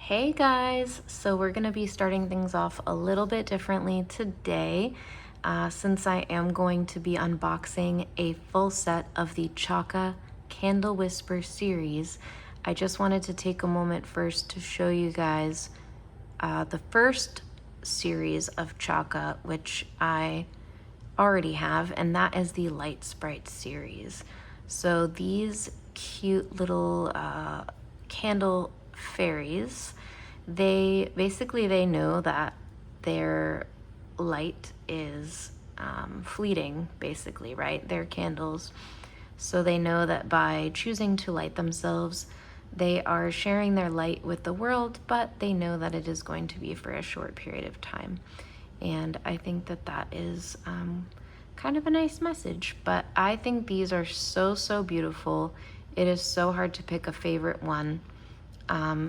Hey guys, so we're gonna be starting things off a little bit differently today since I am going to be unboxing a full set of the Chaka Candle Whisper series. I just wanted to take a moment first to show you guys the first series of Chaka, which I already have, and that is the Light Sprite series. So these cute little candle fairies, they know that their light is fleeting, basically, right? They're candles. So they know that by choosing to light themselves, they are sharing their light with the world, but they know that it is going to be for a short period of time. And I think that that is kind of a nice message, but I think these are so beautiful. It is so hard to pick a favorite one.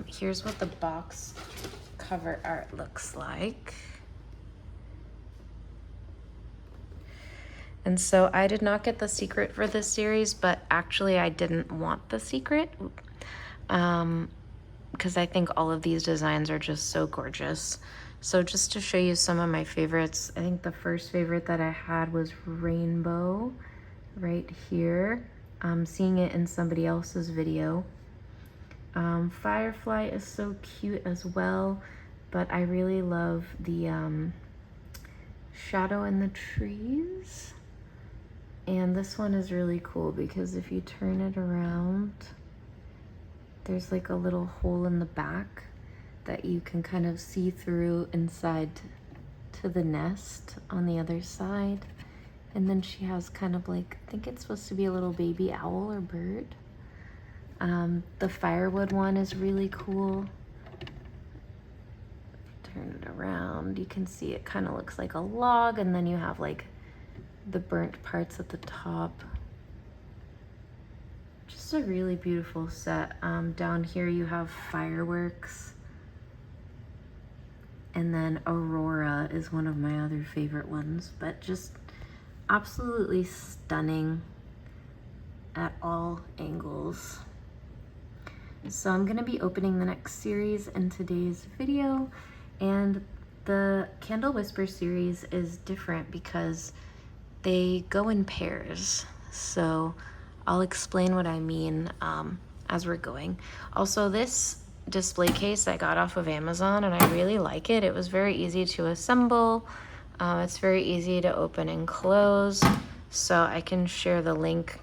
Here's what the box cover art looks like. And so I did not get the secret for this series, but actually I didn't want the secret because I think all of these designs are just so gorgeous. So just to show you some of my favorites, I think the first favorite that I had was Rainbow right here. Seeing it in somebody else's video. Firefly is so cute as well, but I really love the shadow in the trees. And this one is really cool because if you turn it around, there's like a little hole in the back that you can kind of see through inside to the nest on the other side. And then she has kind of like, I think it's supposed to be a little baby owl or bird. The firewood one is really cool. Turn it around, you can see it kind of looks like a log, and then you have like the burnt parts at the top. Just a really beautiful set. Down here you have fireworks. And then Aurora is one of my other favorite ones, but just absolutely stunning at all angles. So I'm gonna be opening the next series in today's video, and the Candle Whisper series is different because they go in pairs. So I'll explain what I mean as we're going. Also, this display case I got off of Amazon and I really like it. It was very easy to assemble. It's very easy to open and close. So I can share the link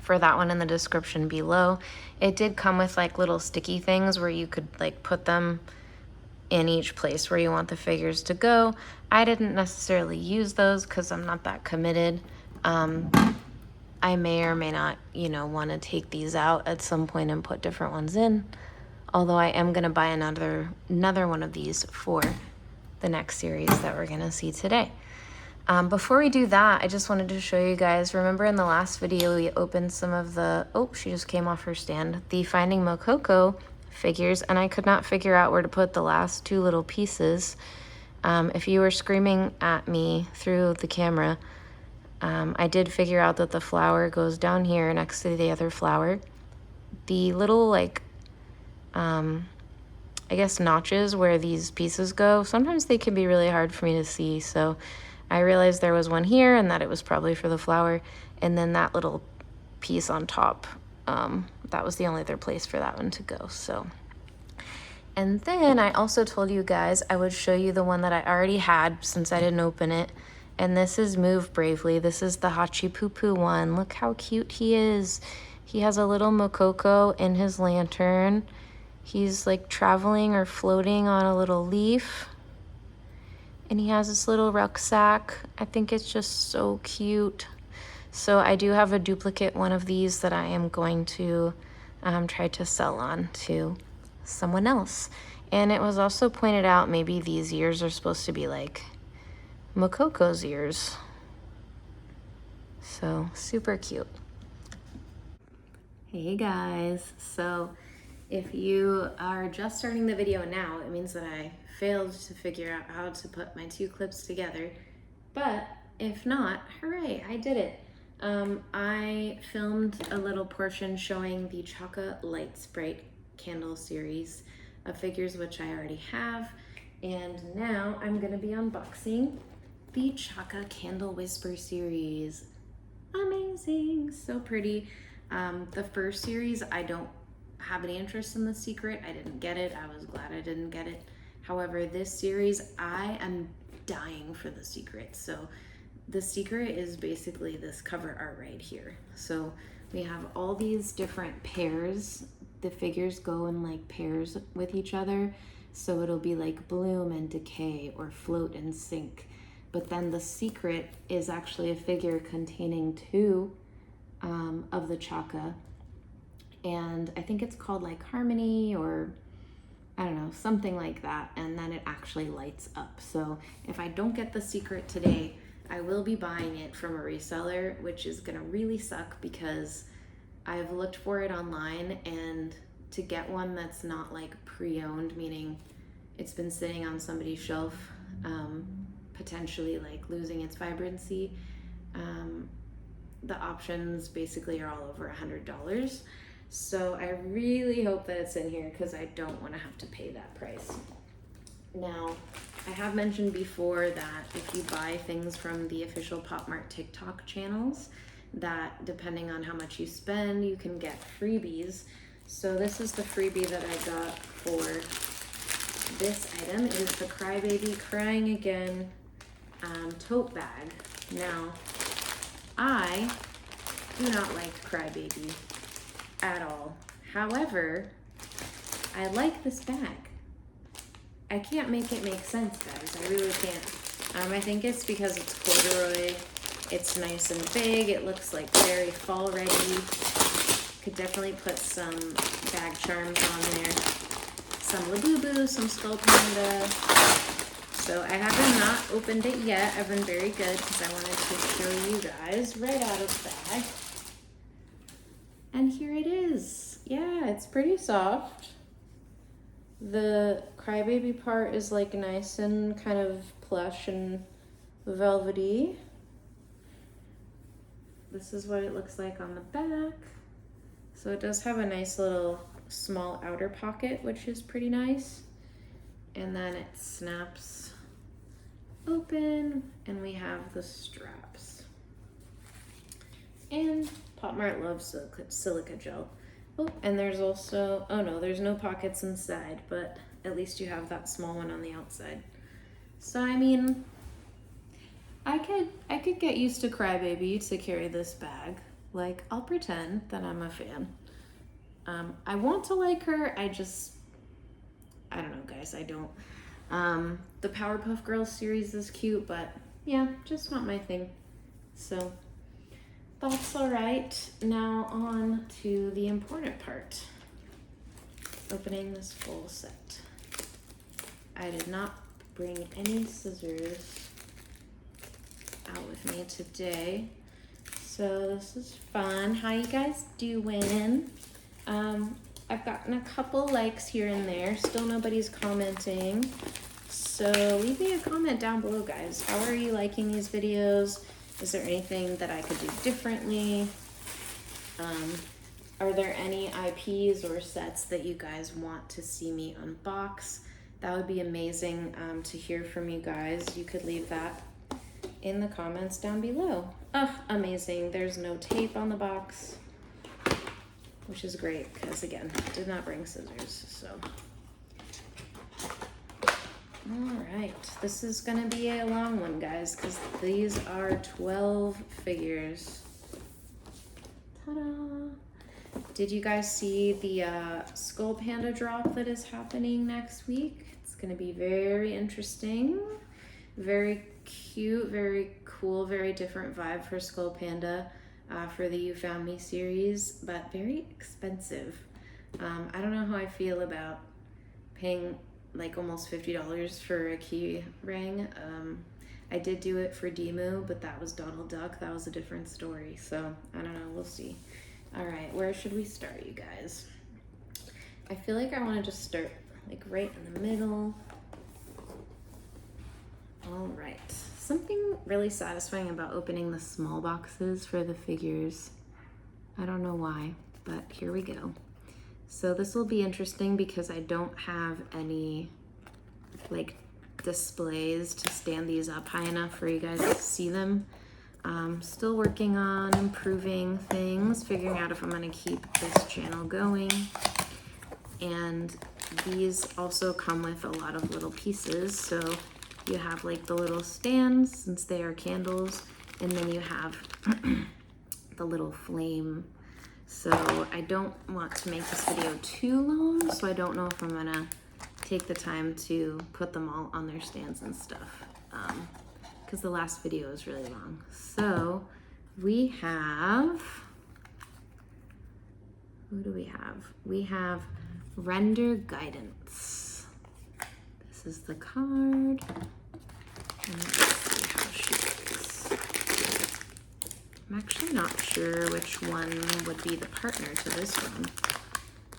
for that one in the description below. It did come with like little sticky things where you could like put them in each place where you want the figures to go. I didn't necessarily use those because I'm not that committed. I may or may not, want to take these out at some point and put different ones in. Although I am going to buy another one of these for the next series that we're going to see today. Before we do that, I just wanted to show you guys, remember in the last video we opened some of the, oh, she just came off her stand, the Finding Mococo figures, and I could not figure out where to put the last two little pieces. If you were screaming at me through the camera, I did figure out that the flower goes down here next to the other flower. The little like, I guess notches where these pieces go, sometimes they can be really hard for me to see, so I realized there was one here and that it was probably for the flower, and then that little piece on top, that was the only other place for that one to go. So, and then I also told you guys I would show you the one that I already had since I didn't open it, and this is Move Bravely. This is the Hachi Poo Poo one. Look how cute he is. He has a little Mococo in his lantern. He's like traveling or floating on a little leaf. And he has this little rucksack. I think it's just so cute. So I do have a duplicate one of these that I am going to try to sell on to someone else. And it was also pointed out maybe these ears are supposed to be like Mococo's ears. So super cute. Hey guys, so if you are just starting the video now, it means that I failed to figure out how to put my two clips together. But if not, hooray, I did it. I filmed a little portion showing the Chaka Light Sprite candle series of figures, which I already have. And now I'm gonna be unboxing the Chaka Candle Whisper series. Amazing, so pretty. The first series, I don't have any interest in the secret. I didn't get it. I was glad I didn't get it. However, this series, I am dying for the secret. So the secret is basically this cover art right here. So we have all these different pairs. The figures go in like pairs with each other. So it'll be like bloom and decay or float and sink. But then the secret is actually a figure containing two of the Chaka. And I think it's called like Harmony, or I don't know, something like that. And then it actually lights up. So if I don't get the secret today, I will be buying it from a reseller, which is gonna really suck because I've looked for it online, and to get one that's not like pre-owned, meaning it's been sitting on somebody's shelf, potentially like losing its vibrancy, the options basically are all over $100. So I really hope that it's in here because I don't want to have to pay that price. Now, I have mentioned before that if you buy things from the official Pop Mart TikTok channels, that depending on how much you spend, you can get freebies. So this is the freebie that I got for this item, is the Crybaby Crying Again tote bag. Now, I do not like Crybaby at all. However, I like this bag. I can't make it make sense, guys. I really can't. I think it's because it's corduroy. It's nice and big. It looks like very fall ready. Could definitely put some bag charms on there. Some Labubu, some Skull Panda. So I haven't not opened it yet. I've been very good because I wanted to show you guys right out of the bag. And here it is. Yeah, it's pretty soft. The Crybaby part is like nice and kind of plush and velvety. This is what it looks like on the back. So it does have a nice little small outer pocket, which is pretty nice. And then it snaps open and we have the straps. And Pop Mart loves silica gel. Oh, and there's also, oh no, there's no pockets inside, but at least you have that small one on the outside. So I mean, I could get used to Crybaby to carry this bag. Like, I'll pretend that I'm a fan. I want to like her, I don't know, guys, I don't. The Powerpuff Girls series is cute, but yeah, just not my thing. So that's all right. Now on to the important part. Opening this full set. I did not bring any scissors out with me today. So this is fun. How you guys doing? I've gotten a couple likes here and there. Still nobody's commenting. So leave me a comment down below, guys. How are you liking these videos? Is there anything that I could do differently? Are there any IPs or sets that you guys want to see me unbox? That would be amazing to hear from you guys. You could leave that in the comments down below. Oh, amazing. There's no tape on the box, which is great because, again, did not bring scissors, so. All right, this is gonna be a long one, guys, because these are 12 figures. Ta-da! Did you guys see the Skull Panda drop that is happening next week? It's gonna be very interesting, very cute, very cool, very different vibe for Skull Panda for the You Found Me series, but very expensive. I don't know how I feel about paying like almost $50 for a key ring. I did do it for Demu, but that was Donald Duck. That was a different story. So I don't know, we'll see. All right, where should we start, you guys? I feel like I want to just start like right in the middle. All right, something really satisfying about opening the small boxes for the figures. I don't know why, but here we go. So this will be interesting because I don't have any like displays to stand these up high enough for you guys to see them. Still working on improving things, figuring out if I'm gonna keep this channel going. And these also come with a lot of little pieces. So you have like the little stands since they are candles, and then you have the little flame. So I don't want to make this video too long, so I don't know if I'm gonna take the time to put them all on their stands and stuff, because the last video is really long. So we have, who do we have? We have Render Guidance. This is the card. And let's see how she looks. I'm actually not sure which one would be the partner to this one.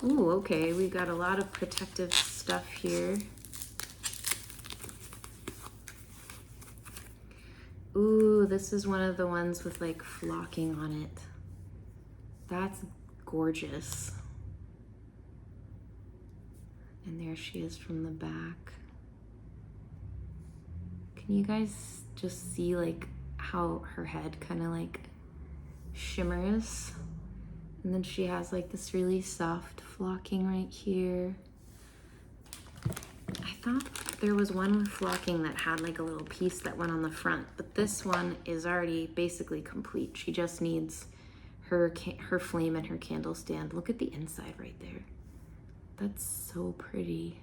Ooh, okay, we've got a lot of protective stuff here. Ooh, this is one of the ones with like flocking on it. That's gorgeous. And there she is from the back. Can you guys just see like how her head kind of like shimmers? And then she has like this really soft flocking right here. I thought there was one with flocking that had like a little piece that went on the front, but this one is already basically complete. She just needs her flame and her candle stand. Look at the inside right there. That's so pretty.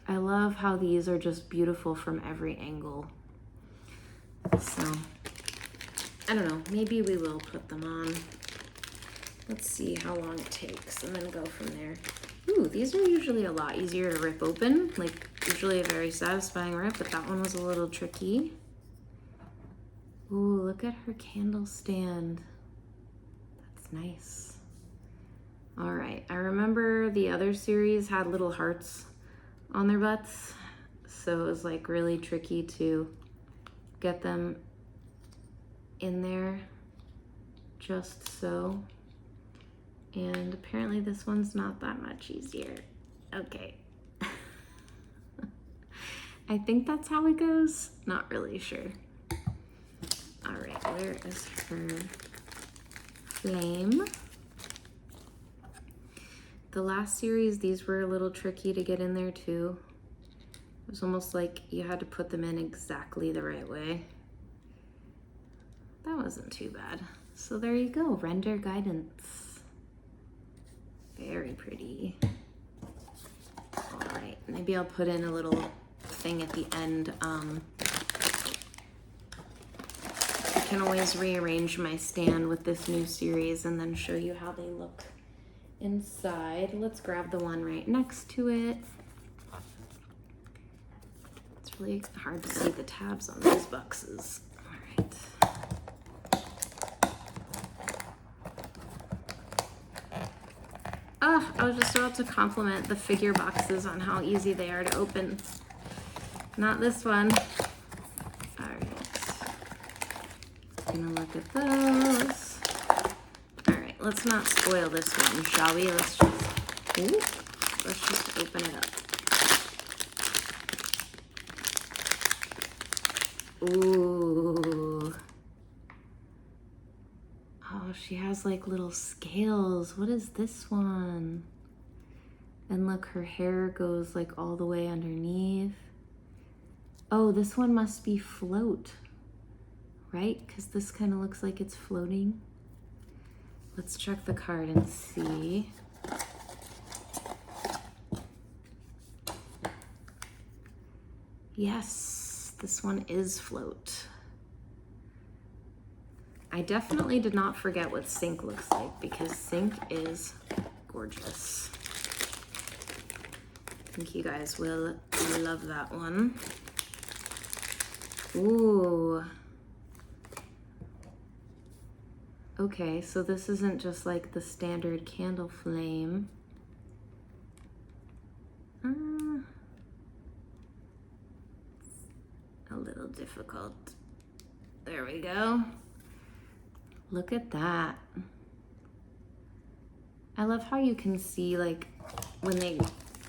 I love how these are just beautiful from every angle. So, I don't know, maybe we will put them on. Let's see how long it takes and then go from there. Ooh, these are usually a lot easier to rip open. Like, usually a very satisfying rip, but that one was a little tricky. Ooh, look at her candle stand. That's nice. All right, I remember the other series had little hearts on their butts, so it was like really tricky to get them in there just so. And apparently this one's not that much easier. Okay. I think that's how it goes. Not really sure. All right, where is her flame? The last series, these were a little tricky to get in there too. It was almost like you had to put them in exactly the right way. That wasn't too bad. So there you go, Render Guidance. Very pretty. All right, maybe I'll put in a little thing at the end. I can always rearrange my stand with this new series and then show you how they look inside. Let's grab the one right next to it. It's really hard to see the tabs on these boxes. All right. Oh, I was just about to compliment the figure boxes on how easy they are to open. Not this one. All right. Gonna look at those. All right, let's not spoil this one, shall we? Let's just open it up. Ooh. Oh, she has like little scales. What is this one? And look, her hair goes like all the way underneath. Oh, this one must be float, right? Because this kind of looks like it's floating. Let's check the card and see. Yes, this one is float. I definitely did not forget what Sync looks like because Sync is gorgeous. I think you guys will love that one. Ooh. Okay, so this isn't just like the standard candle flame. A little difficult. There we go. Look at that. I love how you can see, like, when they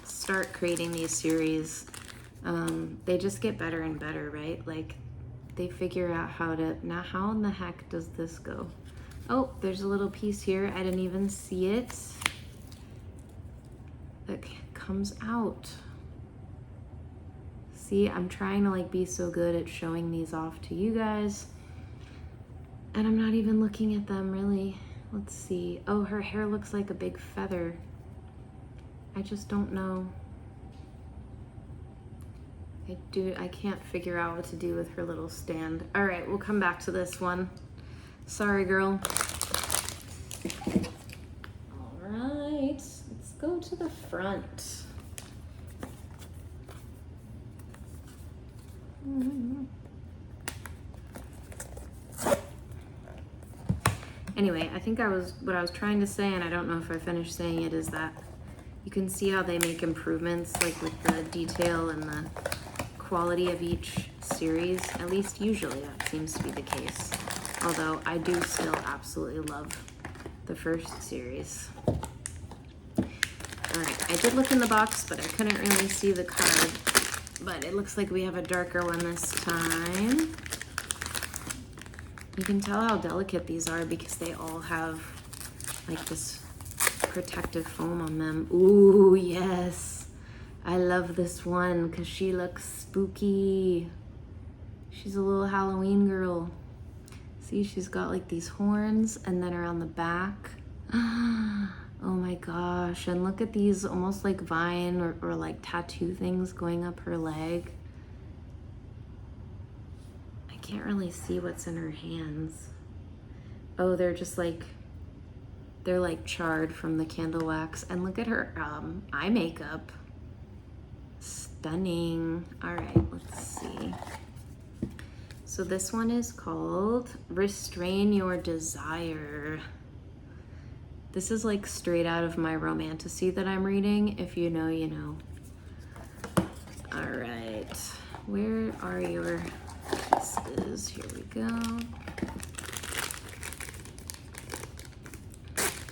start creating these series, they just get better and better, right? Like, they figure out how to, now how in the heck does this go? Oh, there's a little piece here. I didn't even see it. That comes out. See, I'm trying to like be so good at showing these off to you guys, and I'm not even looking at them really. Let's see. Oh, her hair looks like a big feather. I just don't know. I can't figure out what to do with her little stand. All right, we'll come back to this one. Sorry, girl. All right, let's go to the front. Anyway, I think what I was trying to say, and I don't know if I finished saying it, is that you can see how they make improvements, like with the detail and the quality of each series. At least usually that seems to be the case. Although I do still absolutely love the first series. All right, I did look in the box, but I couldn't really see the card. But it looks like we have a darker one this time. You can tell how delicate these are because they all have like this protective foam on them. Ooh, yes. I love this one because she looks spooky. She's a little Halloween girl. See, she's got like these horns, and then around the back. Oh my gosh, and look at these almost like vine or like tattoo things going up her leg. I can't really see what's in her hands. Oh, they're just like, they're like charred from the candle wax. And look at her eye makeup. Stunning. All right, let's see. So this one is called Restrain Your Desire. This is like straight out of my romantasy that I'm reading. If you know, you know. All right, where are your pieces? Here we go.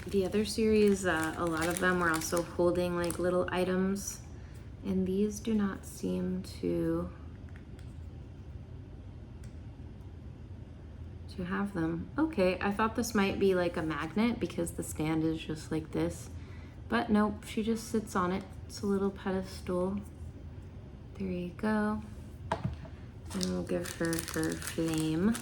The other series, a lot of them were also holding like little items, and these do not seem to have them. Okay, I thought this might be like a magnet because the stand is just like this, but nope, she just sits on it. It's a little pedestal. There you go. And we'll give her her flame.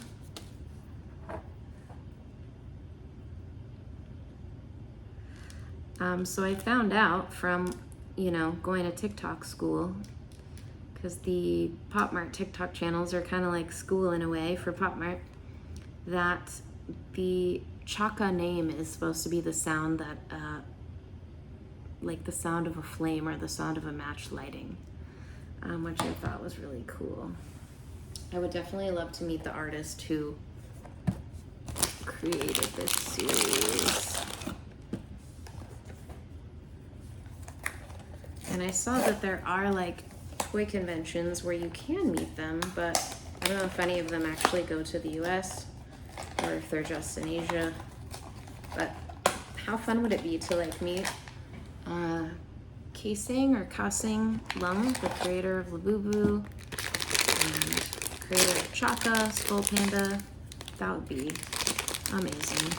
So I found out from, you know, going to TikTok school, because the Pop Mart TikTok channels are kind of like school in a way for Pop Mart, that the Chaka name is supposed to be the sound that, like the sound of a flame or the sound of a match lighting, which I thought was really cool. I would definitely love to meet the artist who created this series. And I saw that there are like toy conventions where you can meet them, but I don't know if any of them actually go to the US or if they're just in Asia. But how fun would it be to like meet Kasing Lung, the creator of Labubu, and creator of Chaka, Skull Panda. That would be amazing.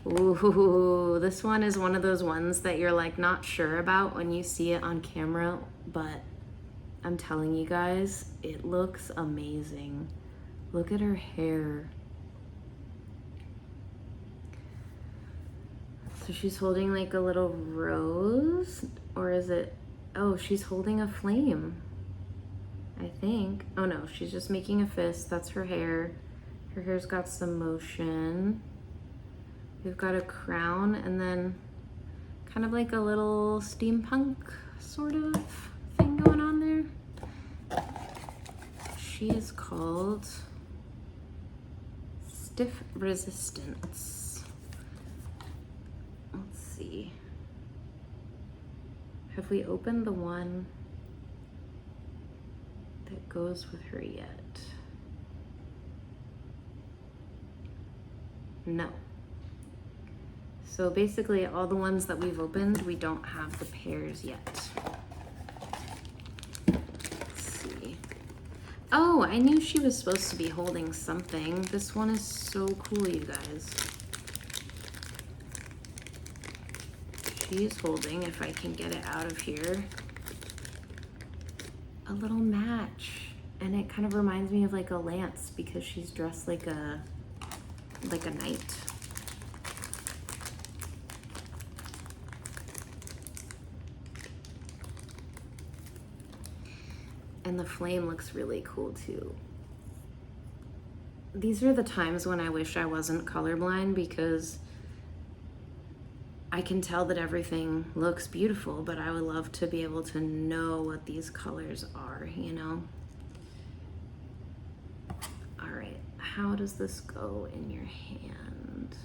Ooh, this one is one of those ones that you're like not sure about when you see it on camera, but I'm telling you guys, it looks amazing. Look at her hair. So she's holding like a little rose, or is it, oh, she's holding a flame, I think. Oh no, she's just making a fist. That's her hair. Her hair's got some motion. We've got a crown and then kind of like a little steampunk sort of thing going on there. She is called Stiff Resistance. Let's see. Have we opened the one that goes with her yet? No. So basically all the ones that we've opened, we don't have the pairs yet. Let's see. Oh, I knew she was supposed to be holding something. This one is so cool, you guys. She's holding, if I can get it out of here, a little match. And it kind of reminds me of like a lance because she's dressed like a knight. And the flame looks really cool too. These are the times when I wish I wasn't colorblind, because I can tell that everything looks beautiful, but I would love to be able to know what these colors are, you know? All right, how does this go in your hand?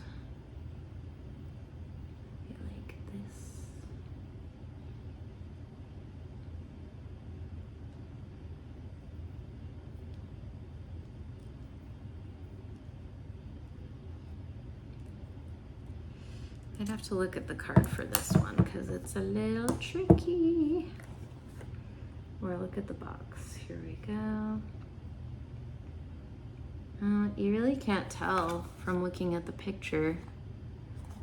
Like this. I'd have to look at the card for this one because it's a little tricky. Or look at the box. Here we go. You really can't tell from looking at the picture.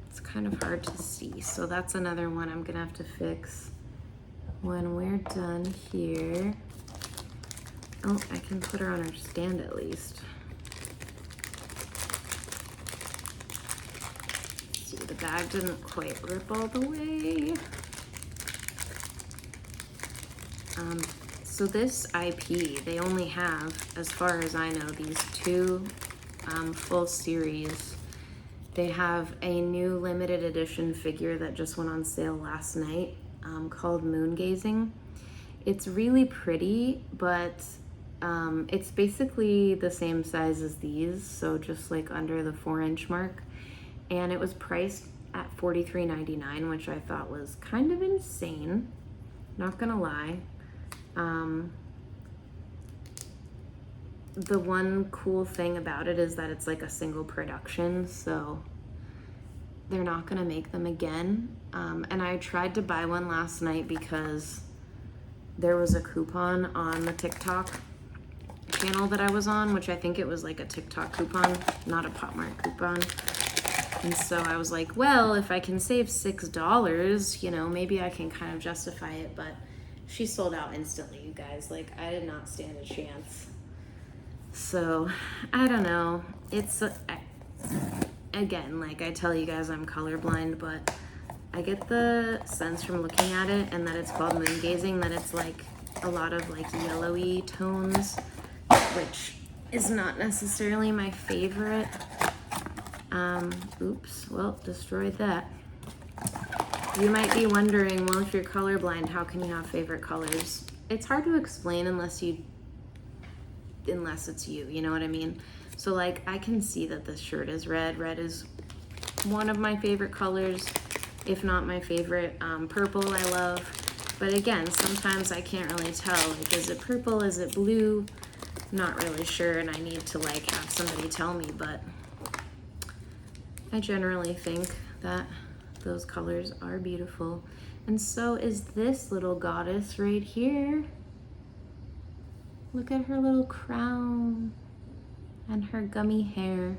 It's kind of hard to see. So that's another one I'm gonna have to fix when we're done here. Oh, I can put her on her stand at least. The bag didn't quite rip all the way. So this IP, they only have, as far as I know, these two full series. They have a new limited edition figure that just went on sale last night called Moon Gazing. It's really pretty, but it's basically the same size as these, so just like under the 4-inch mark. And it was priced at $43.99, which I thought was kind of insane, not gonna lie. The one cool thing about it is that it's like a single production, so they're not gonna make them again. And I tried to buy one last night because there was a coupon on the TikTok channel that I was on, which I think it was like a TikTok coupon, not a PopMart coupon. And so I was like, well, if I can save $6, you know, maybe I can kind of justify it. But she sold out instantly, you guys. Like, I did not stand a chance. So I don't know. It's again, like I tell you guys, I'm colorblind, but I get the sense from looking at it and that it's called moon gazing that it's like a lot of like yellowy tones, which is not necessarily my favorite. Oops, well, destroyed that. You might be wondering, well, if you're colorblind, how can you have favorite colors? It's hard to explain unless it's you know what I mean? So like, I can see that this shirt is red. Red is one of my favorite colors, if not my favorite. Purple I love, but again, sometimes I can't really tell. Like, is it purple? Is it blue? Not really sure, and I need to like have somebody tell me, but I generally think that those colors are beautiful. And so is this little goddess right here. Look at her little crown and her gummy hair.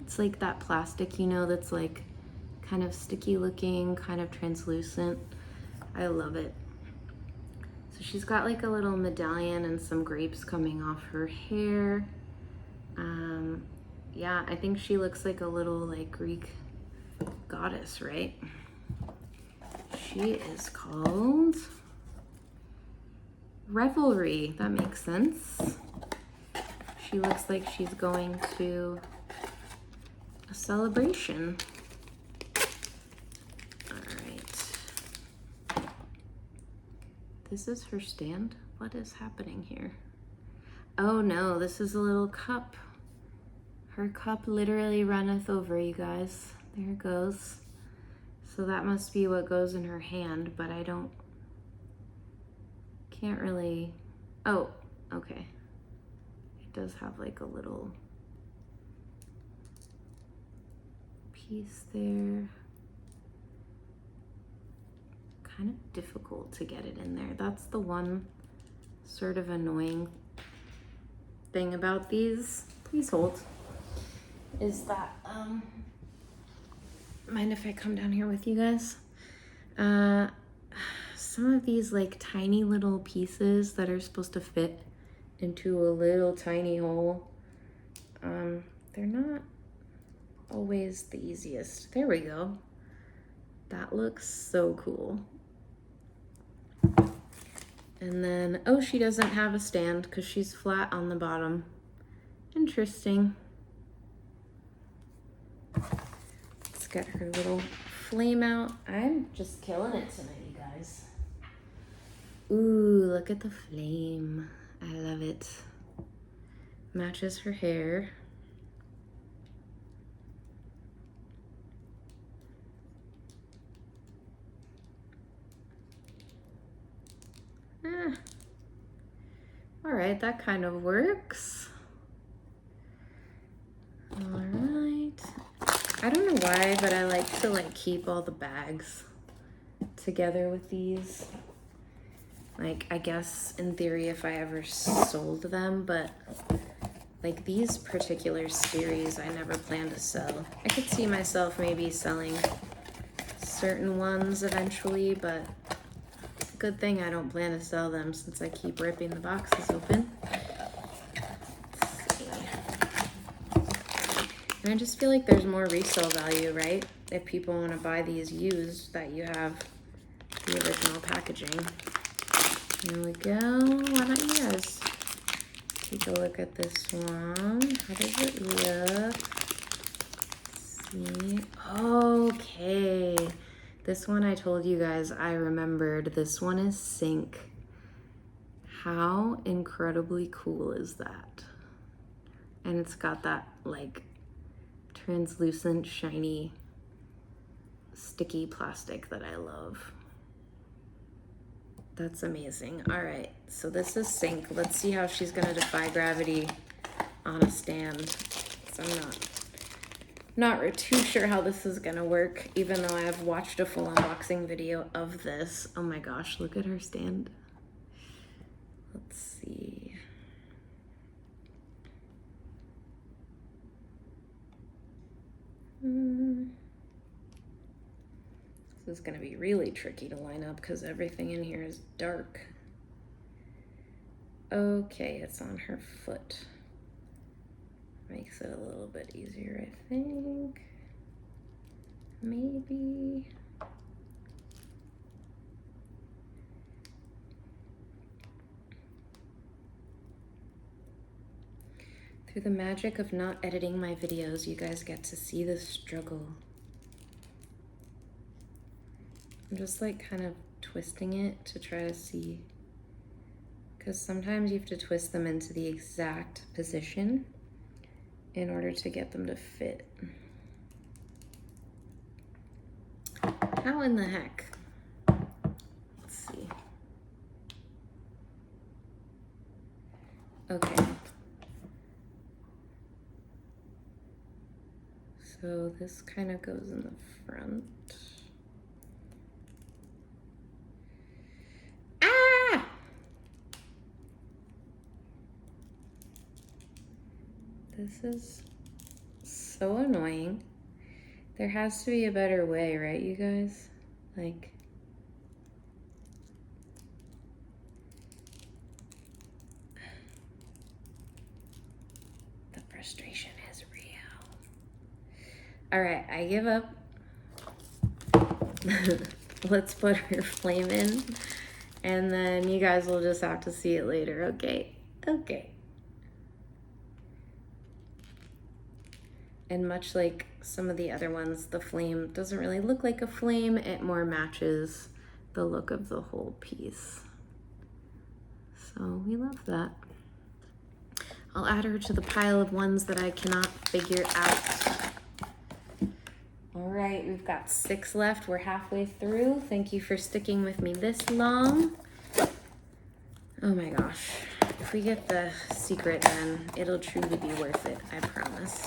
It's like that plastic, you know, that's like kind of sticky looking, kind of translucent. I love it. So she's got like a little medallion and some grapes coming off her hair. Yeah, I think she looks like a little like Greek goddess, right? She is called Revelry. That makes sense. She looks like she's going to a celebration. All right. This is her stand. What is happening here? Oh no, this is a little cup. Her cup literally runneth over, you guys. There it goes. So that must be what goes in her hand, but I can't really, oh, okay. It does have like a little piece there. Kind of difficult to get it in there. That's the one sort of annoying thing about these. Please hold. Is that, mind if I come down here with you guys? Some of these like tiny little pieces that are supposed to fit into a little tiny hole, they're not always the easiest. There we go. That looks so cool. And then, oh, she doesn't have a stand because she's flat on the bottom. Interesting. Let's get her little flame out. I'm just killing it tonight, you guys. Ooh, look at the flame. I love it. Matches her hair. All right, that kind of works. All right. I don't know why, but I like to like keep all the bags together with these. Like, I guess in theory if I ever sold them, but like these particular series I never plan to sell. I could see myself maybe selling certain ones eventually, but good thing I don't plan to sell them since I keep ripping the boxes open. Let's see. And I just feel like there's more resale value, right? If people want to buy these used, that you have the original packaging. There we go. Why don't you guys take a look at this one? How does it look? Let's see. Okay. This one I told you guys I remembered. This one is Sync. How incredibly cool is that? And it's got that like translucent, shiny, sticky plastic that I love. That's amazing. All right, so this is Sync. Let's see how she's gonna defy gravity on a stand. So I'm not too sure how this is gonna work, even though I have watched a full unboxing video of this. Oh my gosh, look at her stand. Let's see. This is gonna be really tricky to line up because everything in here is dark. Okay, it's on her foot. Makes it a little bit easier, I think. Maybe. Through the magic of not editing my videos, you guys get to see the struggle. I'm just like kind of twisting it to try to see, because sometimes you have to twist them into the exact position in order to get them to fit. How in the heck? Let's see. Okay. So this kind of goes in the front. Ah! This is so annoying. There has to be a better way, right, you guys? Like, the frustration is real. All right, I give up. Let's put her flame in, and then you guys will just have to see it later, okay? Okay. And much like some of the other ones, the flame doesn't really look like a flame. It more matches the look of the whole piece. So we love that. I'll add her to the pile of ones that I cannot figure out. All right, we've got 6 left. We're halfway through. Thank you for sticking with me this long. Oh my gosh. If we get the secret, then it'll truly be worth it, I promise.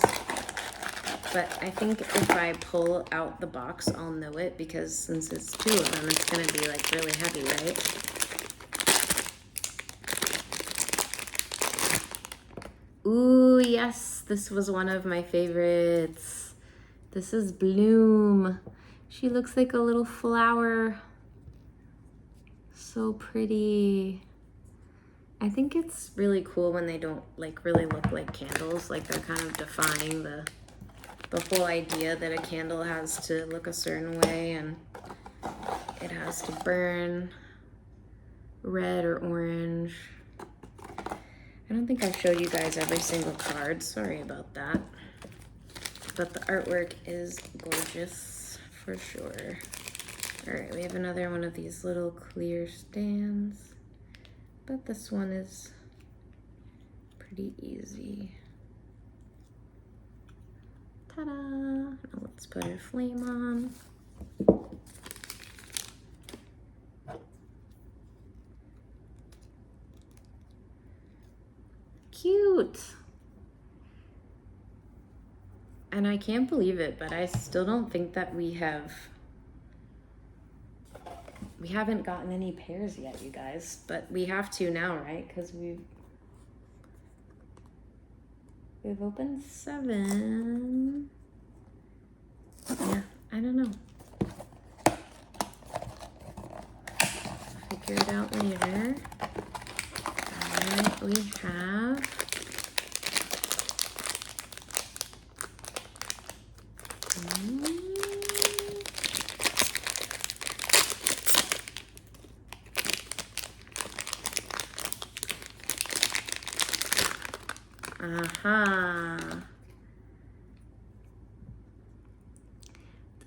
But I think if I pull out the box, I'll know it, because since it's 2 of them, it's gonna be like really heavy, right? Ooh, yes, this was one of my favorites. This is Bloom. She looks like a little flower. So pretty. I think it's really cool when they don't like really look like candles, like they're kind of defying the whole idea that a candle has to look a certain way and it has to burn red or orange. I don't think I've showed you guys every single card. Sorry about that. But the artwork is gorgeous for sure. All right, we have another one of these little clear stands, but this one is pretty easy. Ta-da! Now let's put our flame on. Cute! And I can't believe it, but I still don't think that we haven't gotten any pairs yet, you guys. But we have to now, right? Because we've opened 7. Yeah, I don't know. Figure it out later. All right, we have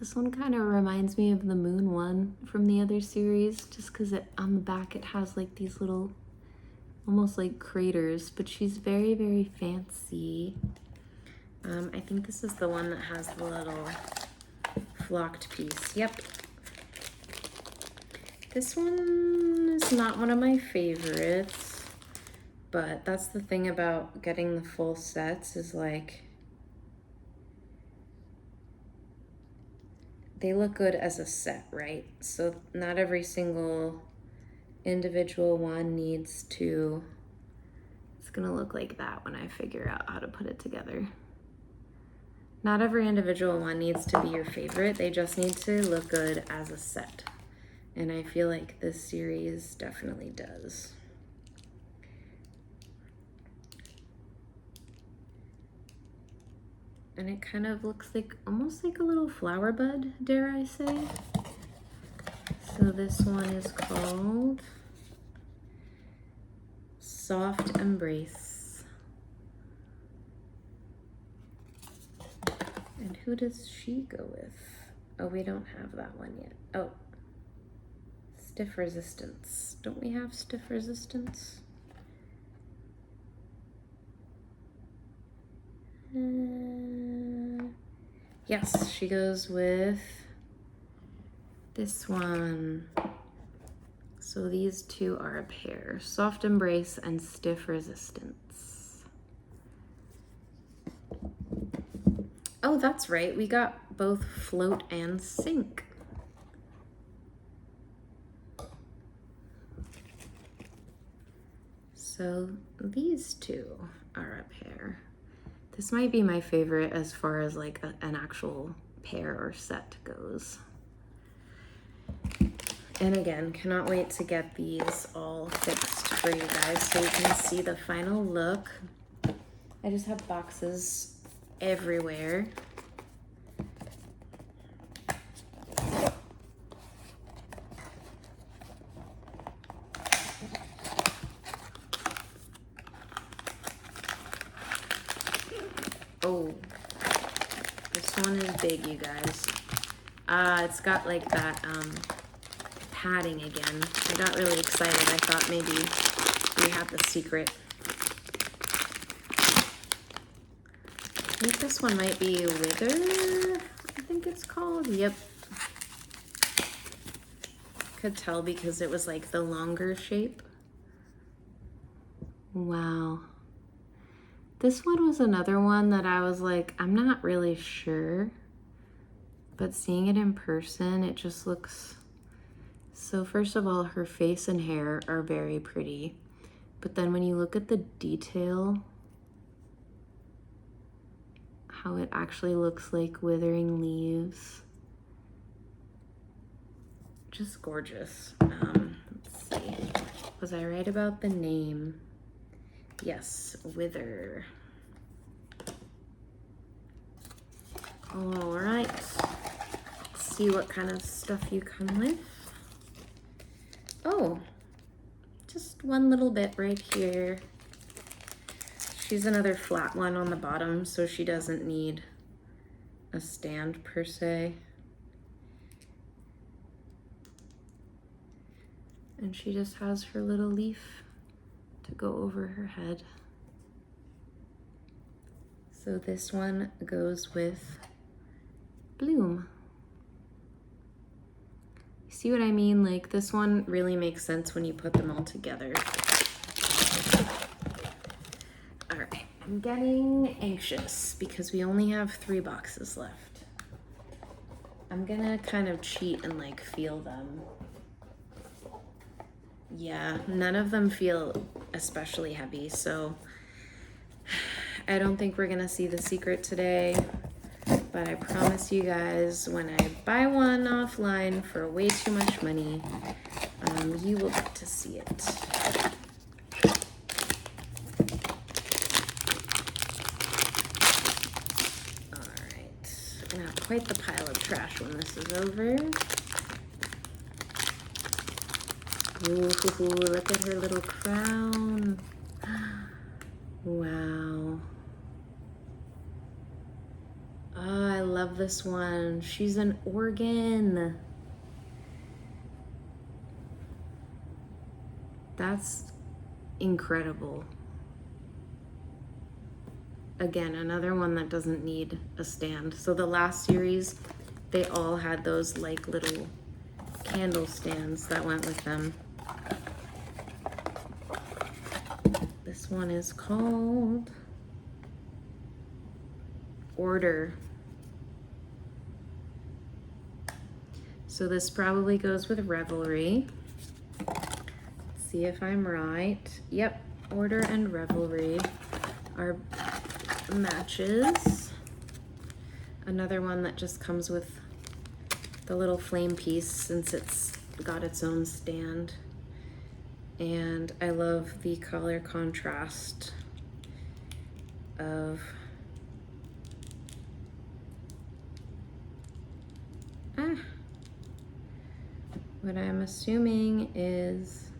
This one kind of reminds me of the moon one from the other series, just because on the back it has like these little, almost like craters, but she's very, very fancy. I think this is the one that has the little flocked piece. Yep. This one is not one of my favorites, but that's the thing about getting the full sets is like, they look good as a set, right? So not every single individual one needs to, it's gonna look like that when I figure out how to put it together. Not every individual one needs to be your favorite. They just need to look good as a set. And I feel like this series definitely does. And it kind of looks like, almost like a little flower bud, dare I say. So this one is called Soft Embrace. And who does she go with? Oh, we don't have that one yet. Oh, Stiff Resistance. Don't we have Stiff Resistance? Yes, she goes with this one. So these two are a pair. Soft Embrace and Stiff Resistance. Oh, that's right. We got both Float and Sink. So these two are a pair. This might be my favorite as far as like an actual pair or set goes. And again, cannot wait to get these all fixed for you guys so you can see the final look. I just have boxes everywhere. Oh, this one is big, you guys. It's got like that padding again. I got really excited. I thought maybe we had the secret. I think this one might be Wither, I think it's called. Yep. Could tell because it was like the longer shape. Wow. This one was another one that I was like, I'm not really sure, but seeing it in person, it just looks so. First of all, her face and hair are very pretty, but then when you look at the detail, how it actually looks like withering leaves, just gorgeous. Let's see, was I right about the name? Yes, Wither. All right, let's see what kind of stuff you come with. Oh, just one little bit right here. She's another flat one on the bottom, so she doesn't need a stand per se. And she just has her little leaf to go over her head. So this one goes with Bloom. You see what I mean? Like, this one really makes sense when you put them all together. All right, I'm getting anxious because we only have 3 boxes left. I'm gonna kind of cheat and like feel them. Yeah, none of them feel especially heavy, so I don't think we're gonna see the secret today, but I promise you guys, when I buy one offline for way too much money, you will get to see it. All right, I'm gonna have quite the pile of trash when this is over. Ooh, look at her little crown. Wow. Oh, I love this one. She's an organ. That's incredible. Again, another one that doesn't need a stand. So the last series, they all had those like little candle stands that went with them. This one is called Order. So this probably goes with Revelry. Let's see if I'm right. Yep, Order and Revelry are matches. Another one that just comes with the little flame piece since it's got its own stand. And I love the color contrast of what I'm assuming is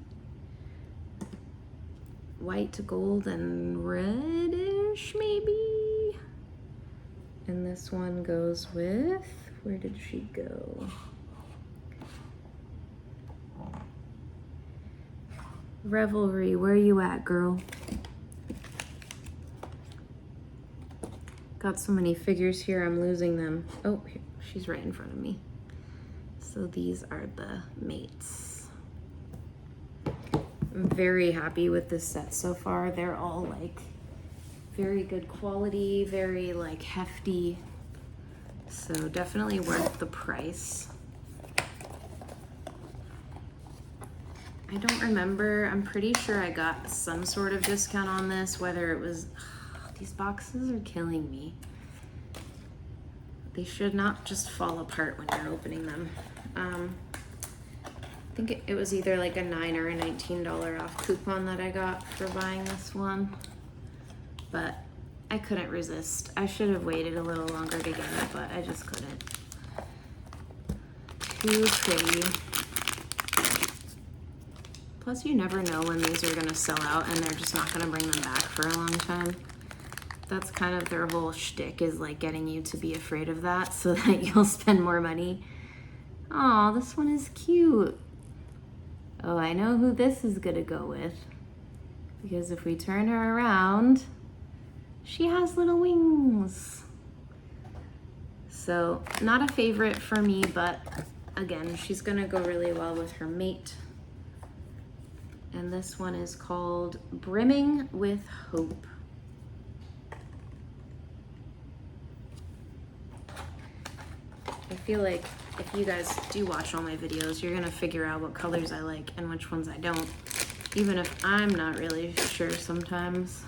white to gold and reddish maybe. And this one goes with, where did she go? Revelry, where you at, girl? Got so many figures here, I'm losing them. Oh, here, she's right in front of me. So these are the mates. I'm very happy with this set so far. They're all like very good quality, very like hefty. So definitely worth the price. I don't remember. I'm pretty sure I got some sort of discount on this, whether it was, these boxes are killing me. They should not just fall apart when you're opening them. I think it was either like a $9 or a $19 off coupon that I got for buying this one, but I couldn't resist. I should have waited a little longer to get it, but I just couldn't. Too pretty. Plus, you never know when these are gonna sell out and they're just not gonna bring them back for a long time. That's kind of their whole shtick, is like getting you to be afraid of that so that you'll spend more money. Aw, this one is cute. Oh, I know who this is gonna go with. Because if we turn her around, she has little wings. So, not a favorite for me, but again, she's gonna go really well with her mate. And this one is called Brimming with Hope. feel like if you guys do watch all my videos, you're gonna figure out what colors I like and which ones I don't, even if I'm not really sure sometimes.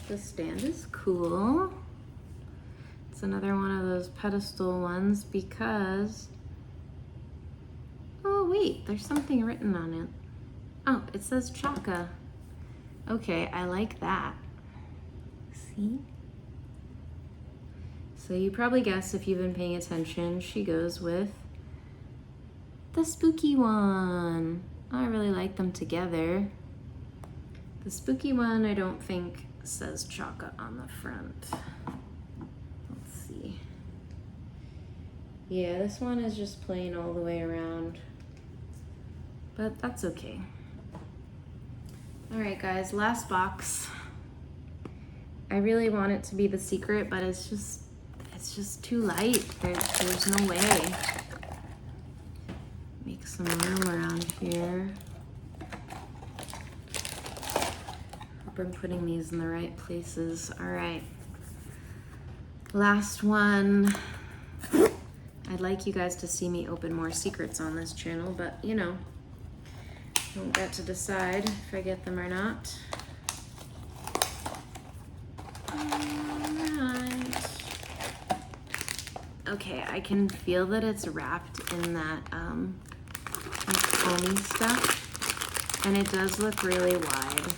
The stand is cool. It's another one of those pedestal ones because, oh wait, there's something written on it. Oh, it says Chaka. Okay, I like that. See? So you probably guessed if you've been paying attention, she goes with the spooky one. I really like them together. The spooky one, I don't think says Chaka on the front. Let's see. Yeah, this one is just plain all the way around, but that's okay. All right, guys, last box. I really want it to be the secret, but it's just too light. There's no way. Make some room around here. Hope I'm putting these in the right places. All right, last one. I'd like you guys to see me open more secrets on this channel, but you know, don't get to decide if I get them or not. Alright. Okay, I can feel that it's wrapped in that like foamy stuff, and it does look really wide.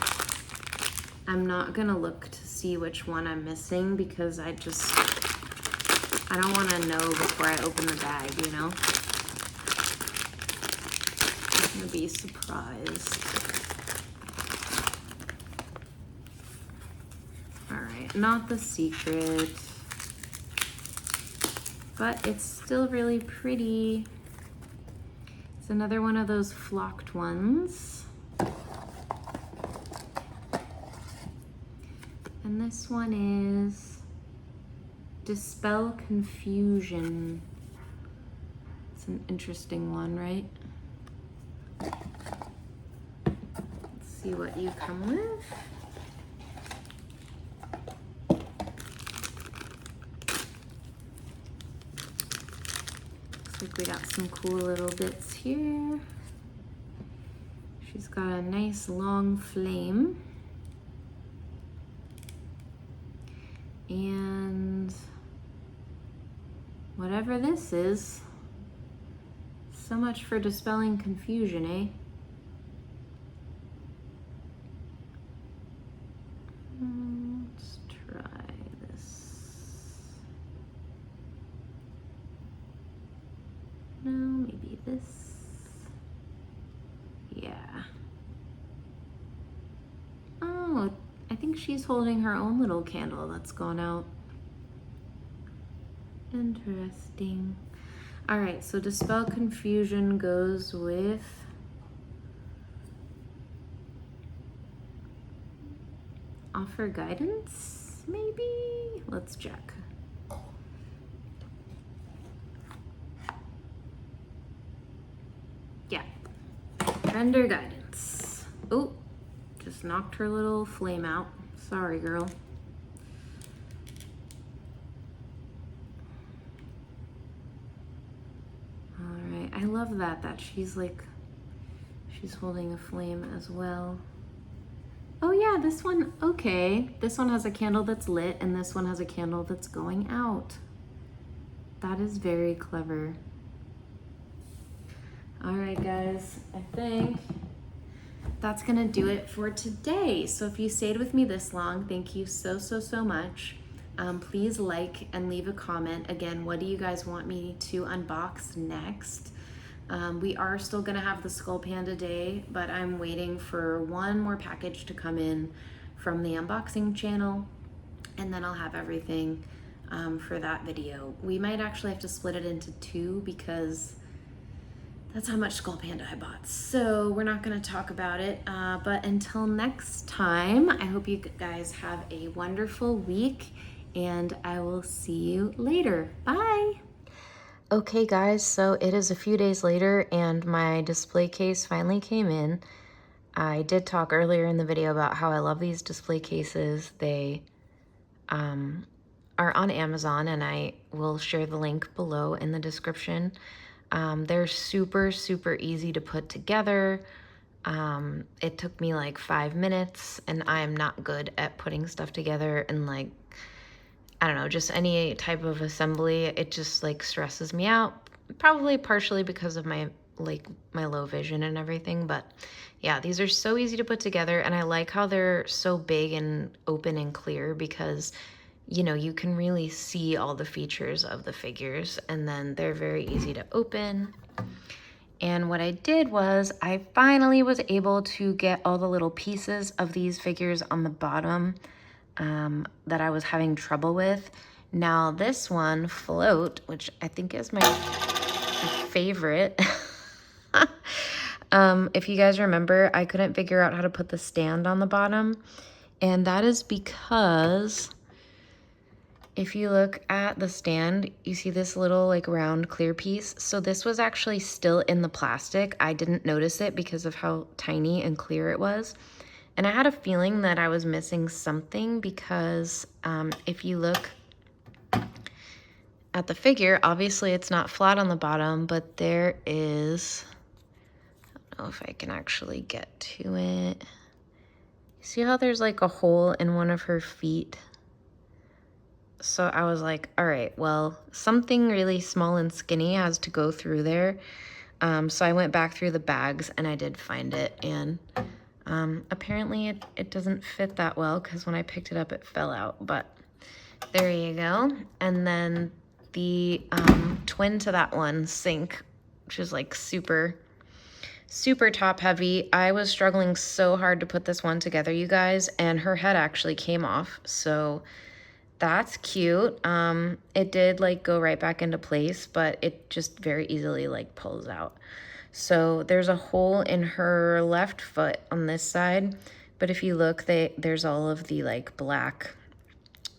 I'm not gonna look to see which one I'm missing because I don't want to know before I open the bag, you know? I'm gonna be surprised. All right, not the secret, but it's still really pretty. It's another one of those flocked ones. And this one is Dispel Confusion. It's an interesting one, right? Let's see what you come with. Looks like we got some cool little bits here. She's got a nice long flame. And whatever this is, so much for dispelling confusion, eh? Let's try this. No, maybe this. Yeah. Oh, I think she's holding her own little candle that's gone out. Interesting. All right, so Dispel Confusion goes with Offer Guidance, maybe? Let's check. Yeah, Render Guidance. Oh, just knocked her little flame out. Sorry, girl. I love that she's holding a flame as well. Oh yeah, this one, okay. This one has a candle that's lit and this one has a candle that's going out. That is very clever. All right, guys, I think that's gonna do it for today. So if you stayed with me this long, thank you so much. Please like and leave a comment. Again, what do you guys want me to unbox next? We are still gonna have the Skull Panda Day, but I'm waiting for one more package to come in from the unboxing channel, and then I'll have everything for that video. We might actually have to split it into two because that's how much Skull Panda I bought. So we're not gonna talk about it, but until next time, I hope you guys have a wonderful week, and I will see you later. Bye. Okay guys, so it is a few days later and my display case finally came in. I did talk earlier in the video about how I love these display cases. They are on Amazon, and I will share the link below in the description. They're super, super easy to put together. It took me like 5 minutes, and I am not good at putting stuff together and like, I don't know, just any type of assembly. It just like stresses me out, probably partially because of my low vision and everything. But yeah, these are so easy to put together, and I like how they're so big and open and clear because, you know, you can really see all the features of the figures, and then they're very easy to open. And what I did was I finally was able to get all the little pieces of these figures on the bottom that I was having trouble with. Now this one, Float, which I think is my favorite. If you guys remember, I couldn't figure out how to put the stand on the bottom, and that is because if you look at the stand, you see this little like round clear piece. So this was actually still in the plastic. I didn't notice it because of how tiny and clear it was. And I had a feeling that I was missing something because if you look at the figure, obviously it's not flat on the bottom, but there is, I don't know if I can actually get to it. See how there's like a hole in one of her feet? So I was like, all right, well, something really small and skinny has to go through there. So I went back through the bags and I did find it. And apparently it doesn't fit that well because when I picked it up, it fell out. But there you go. And then the twin to that one, Sync, which is like super, super top heavy. I was struggling so hard to put this one together, you guys, and her head actually came off. So that's cute. It did like go right back into place, but it just very easily like pulls out. So there's a hole in her left foot on this side, but if you look, there's all of the like black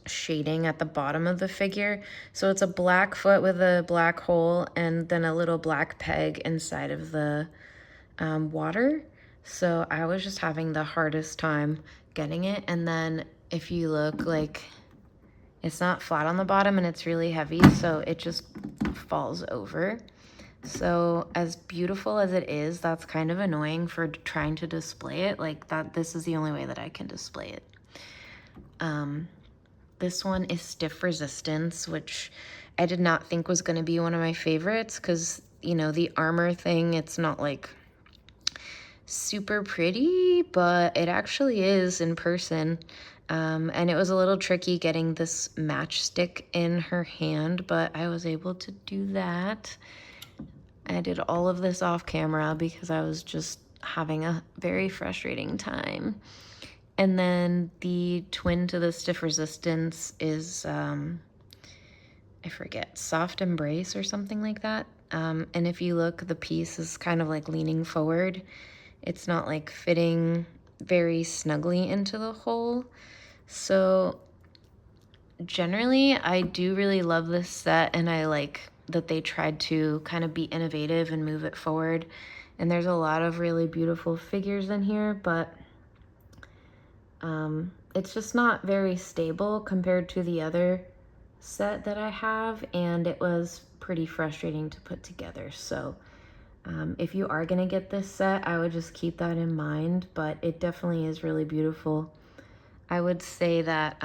shading at the bottom of the figure. So it's a black foot with a black hole and then a little black peg inside of the water. So I was just having the hardest time getting it. And then if you look, like, it's not flat on the bottom and it's really heavy, so it just falls over. So as beautiful as it is, that's kind of annoying for trying to display it. Like that, this is the only way that I can display it. This one is Stiff Resistance, which I did not think was going to be one of my favorites because, you know, the armor thing, it's not like super pretty, but it actually is in person. And it was a little tricky getting this matchstick in her hand, but I was able to do that. I did all of this off camera because I was just having a very frustrating time. And then the twin to the Stiff Resistance is, I forget, Soft Embrace or something like that. And if you look, the piece is kind of like leaning forward. It's not like fitting very snugly into the hole. So generally, I do really love this set, and I like that they tried to kind of be innovative and move it forward. And there's a lot of really beautiful figures in here, but it's just not very stable compared to the other set that I have, and it was pretty frustrating to put together. So if you are gonna get this set, I would just keep that in mind, but it definitely is really beautiful. I would say that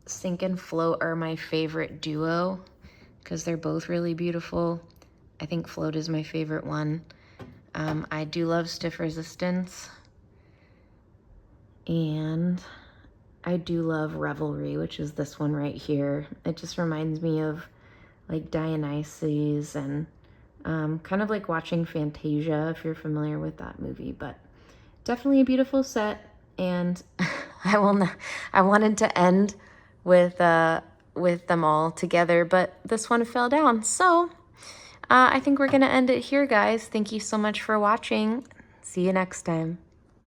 Sync and Float are my favorite duo because they're both really beautiful. I think Float is my favorite one. I do love Stiff Resistance, and I do love Revelry, which is this one right here. It just reminds me of like Dionysus and kind of like watching Fantasia, if you're familiar with that movie. But definitely a beautiful set, and I wanted to end with them all together, but this one fell down. So I think we're gonna end it here, guys. Thank you so much for watching. See you next time.